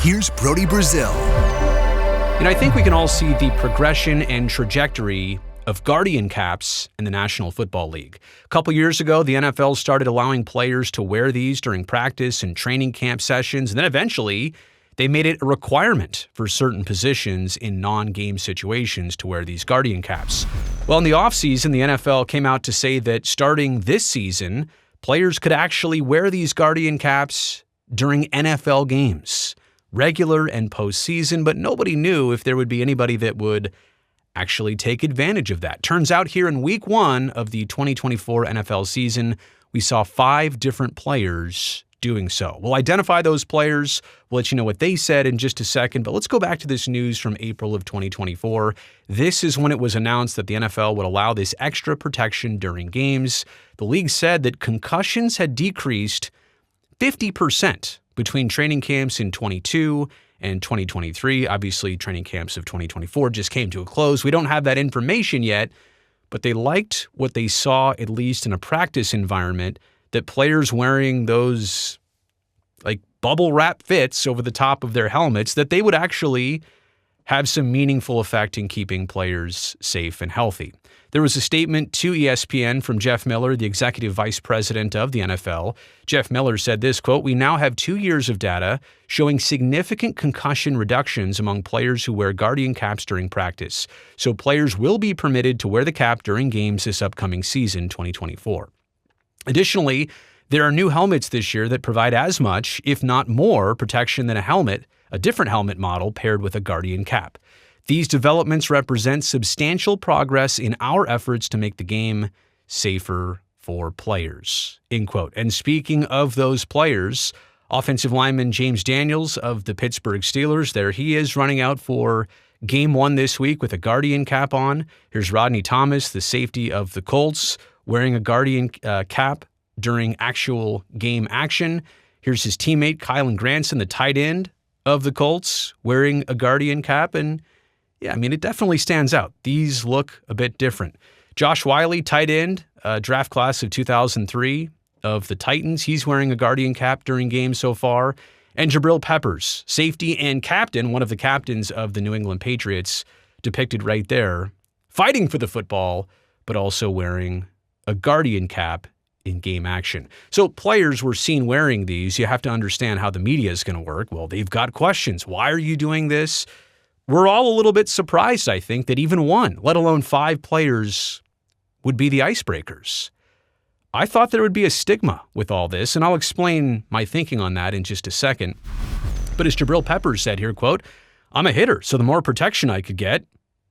Here's Brody Brazil. I think we can all see the progression and trajectory of Guardian caps in the National Football League. A couple years ago, the NFL started allowing players to wear these during practice and training camp sessions, and then eventually they made it a requirement for certain positions in non-game situations to wear these Guardian caps. Well, in the offseason, the NFL came out to say that starting this season, players could actually wear these Guardian caps during NFL games, regular and postseason, but nobody knew if there would be anybody that would actually take advantage of that. Turns out here in week 1 of the 2024 NFL season, we saw 5 different players doing so. We'll identify those players. We'll let you know what they said in just a second, but let's go back to this news from April of 2024. This is when it was announced that the NFL would allow this extra protection during games. The league said that concussions had decreased 50% between training camps in 22 and 2023. Obviously, training camps of 2024 just came to a close. We don't have that information yet, but they liked what they saw, at least in a practice environment, that players wearing those like bubble wrap fits over the top of their helmets, that they would actually have some meaningful effect in keeping players safe and healthy. There was a statement to ESPN from Jeff Miller, the executive vice president of the NFL. Jeff Miller said this, quote, "We now have 2 years of data showing significant concussion reductions among players who wear Guardian caps during practice. So players will be permitted to wear the cap during games this upcoming season, 2024. Additionally, there are new helmets this year that provide as much, if not more, protection than a different helmet model paired with a Guardian cap. These developments represent substantial progress in our efforts to make the game safer for players," end quote. And speaking of those players, offensive lineman James Daniels of the Pittsburgh Steelers, there he is running out for game 1 this week with a Guardian cap on. Here's Rodney Thomas, the safety of the Colts, wearing a Guardian cap during actual game action. Here's his teammate Kylen Granson, the tight end of the Colts, wearing a Guardian cap. And yeah, I mean, it definitely stands out. These look a bit different. Josh Wiley, tight end, draft class of 2003 of the Titans. He's wearing a Guardian cap during games so far. And Jabril Peppers, safety and captain, one of the captains of the New England Patriots, depicted right there, fighting for the football, but also wearing a Guardian cap in game action. So players were seen wearing these. You have to understand how the media is going to work. Well, they've got questions. Why are you doing this? We're all a little bit surprised, I think, that even 1, let alone 5 players would be the icebreakers. I thought there would be a stigma with all this, and I'll explain my thinking on that in just a second. But as Jabril Peppers said here, quote, "I'm a hitter, so the more protection I could get,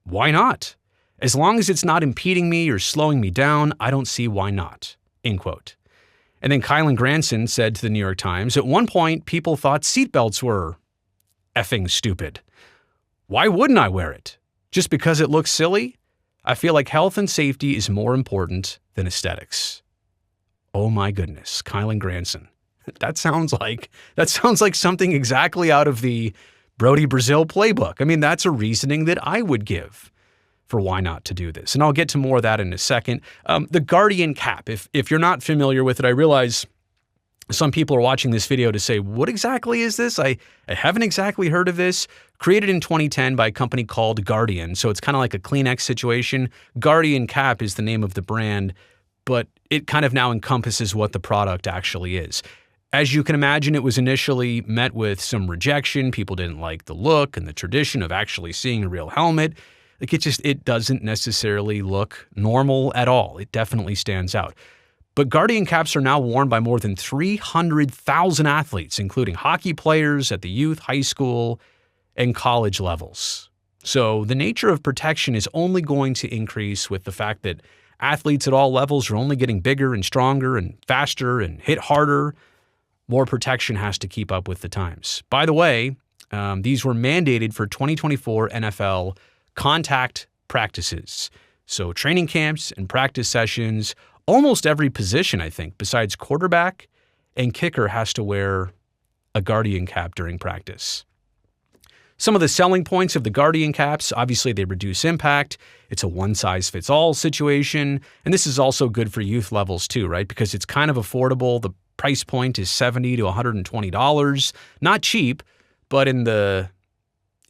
why not? As long as it's not impeding me or slowing me down, I don't see why not," end quote. And then Kylen Granson said to the New York Times, "At one point, people thought seatbelts were effing stupid. Why wouldn't I wear it? Just because it looks silly? I feel like health and safety is more important than aesthetics." Oh my goodness, Kylen Granson. That sounds like something exactly out of the Brody Brazil playbook. I mean, that's a reasoning that I would give for why not to do this. And I'll get to more of that in a second. The Guardian cap, if you're not familiar with it, I realize some people are watching this video to say, what exactly is this? I haven't exactly heard of this. Created in 2010 by a company called Guardian. So it's kind of like a Kleenex situation. Guardian cap is the name of the brand, but it kind of now encompasses what the product actually is. As you can imagine, it was initially met with some rejection. People didn't like the look and the tradition of actually seeing a real helmet. Like it doesn't necessarily look normal at all. It definitely stands out. But Guardian caps are now worn by more than 300,000 athletes, including hockey players at the youth, high school, and college levels. So the nature of protection is only going to increase with the fact that athletes at all levels are only getting bigger and stronger and faster and hit harder. More protection has to keep up with the times. By the way, these were mandated for 2024 NFL contact practices. So training camps and practice sessions, almost every position, I think, besides quarterback and kicker has to wear a Guardian cap during practice. Some of the selling points of the Guardian caps, obviously they reduce impact. It's a one-size-fits-all situation. And this is also good for youth levels too, right? Because it's kind of affordable. The price point is $70 to $120. Not cheap, But in the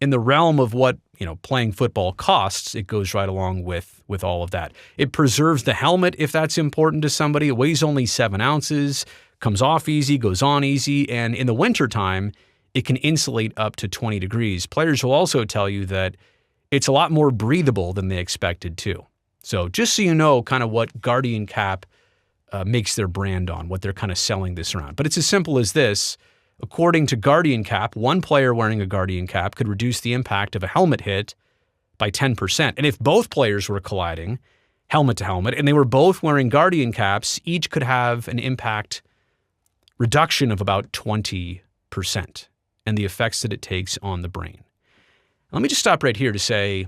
realm of what, playing football costs, it goes right along with all of that. It preserves the helmet if that's important to somebody. It weighs only 7 ounces, comes off easy, goes on easy, and in the wintertime, it can insulate up to 20 degrees. Players will also tell you that it's a lot more breathable than they expected too. So just so you know kind of what Guardian Cap makes their brand on, what they're kind of selling this around. But it's as simple as this. According to Guardian Cap, one player wearing a Guardian Cap could reduce the impact of a helmet hit by 10%. And if both players were colliding, helmet to helmet, and they were both wearing Guardian Caps, each could have an impact reduction of about 20% and the effects that it takes on the brain. Let me just stop right here to say,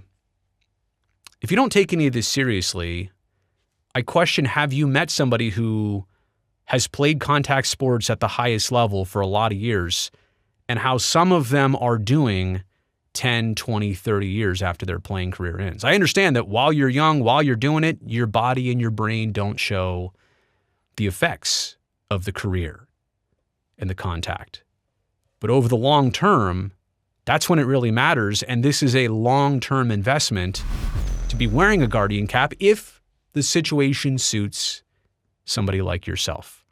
if you don't take any of this seriously, I question, have you met somebody who has played contact sports at the highest level for a lot of years, and how some of them are doing 10, 20, 30 years after their playing career ends? I understand that while you're young, while you're doing it, your body and your brain don't show the effects of the career and the contact. But over the long term, that's when it really matters, and this is a long-term investment to be wearing a Guardian Cap if the situation suits somebody like yourself.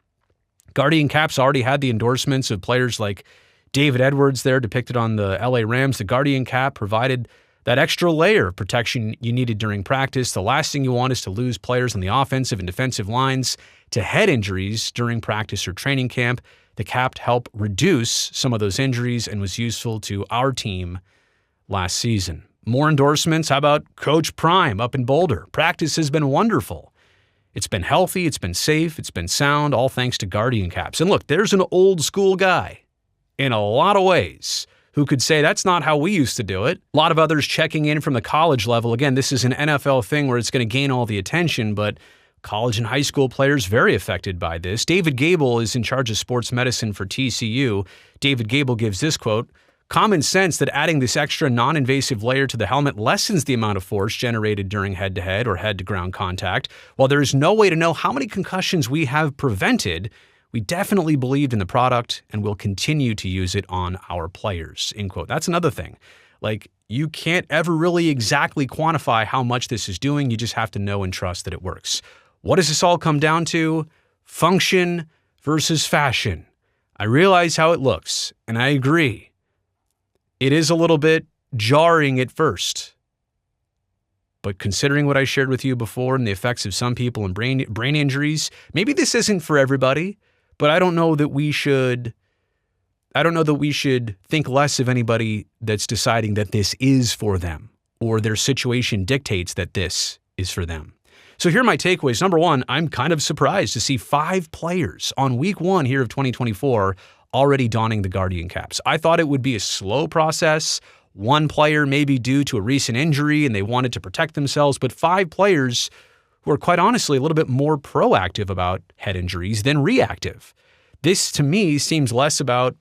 Guardian Caps already had the endorsements of players like David Edwards there depicted on the LA Rams. The Guardian Cap provided that extra layer of protection you needed during practice. The last thing you want is to lose players on the offensive and defensive lines to head injuries during practice or training camp. The cap helped reduce some of those injuries and was useful to our team last season. More endorsements. How about Coach Prime up in Boulder? Practice has been wonderful. It's been healthy, it's been safe, it's been sound, all thanks to Guardian Caps. And look, there's an old school guy in a lot of ways who could say that's not how we used to do it. A lot of others checking in from the college level. Again, this is an NFL thing where it's going to gain all the attention, but college and high school players very affected by this. David Gable is in charge of sports medicine for TCU. David Gable gives this quote, "Common sense that adding this extra non-invasive layer to the helmet lessens the amount of force generated during head-to-head or head-to-ground contact. While there is no way to know how many concussions we have prevented, we definitely believed in the product and will continue to use it on our players." End quote. That's another thing. Like, you can't ever really exactly quantify how much this is doing. You just have to know and trust that it works. What does this all come down to? Function versus fashion. I realize how it looks, and I agree. It is a little bit jarring at first. But considering what I shared with you before and the effects of some people and brain injuries, maybe this isn't for everybody, but I don't know that we should think less of anybody that's deciding that this is for them or their situation dictates that this is for them. So here are my takeaways. Number one, I'm kind of surprised to see 5 players on week 1 here of 2024 already donning the Guardian Caps. I thought it would be a slow process. One player maybe due to a recent injury and they wanted to protect themselves, but 5 players who are quite honestly a little bit more proactive about head injuries than reactive. This to me seems less about,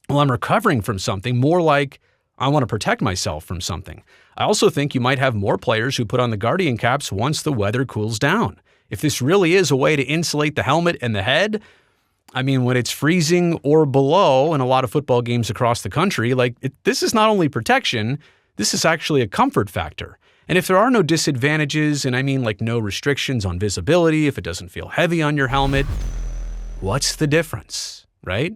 well, I'm recovering from something, more like I want to protect myself from something. I also think you might have more players who put on the Guardian Caps once the weather cools down. If this really is a way to insulate the helmet and the head, I mean, when it's freezing or below in a lot of football games across the country, this is not only protection, this is actually a comfort factor. And if there are no disadvantages, and I mean like no restrictions on visibility, if it doesn't feel heavy on your helmet, what's the difference, right?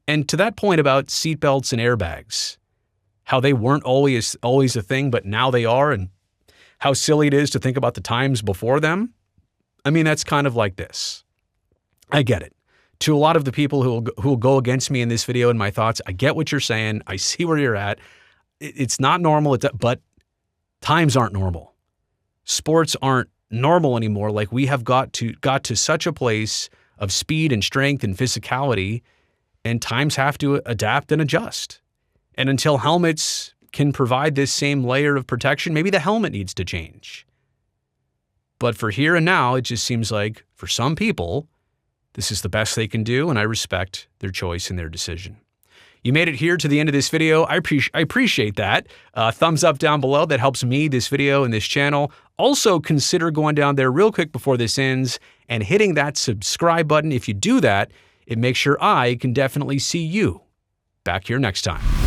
And to that point about seatbelts and airbags, how they weren't always a thing, but now they are, and how silly it is to think about the times before them. I mean, that's kind of like this. I get it. To a lot of the people who will go against me in this video and my thoughts, I get what you're saying. I see where you're at. It's not normal, but times aren't normal. Sports aren't normal anymore. Like, we have got to such a place of speed and strength and physicality, and times have to adapt and adjust. And until helmets can provide this same layer of protection, maybe the helmet needs to change. But for here and now, it just seems like for some people, this is the best they can do, and I respect their choice and their decision. You made it here to the end of this video. I appreciate that. Thumbs up down below. That helps me, this video, and this channel. Also, consider going down there real quick before this ends and hitting that subscribe button. If you do that, it makes sure I can definitely see you Back here next time.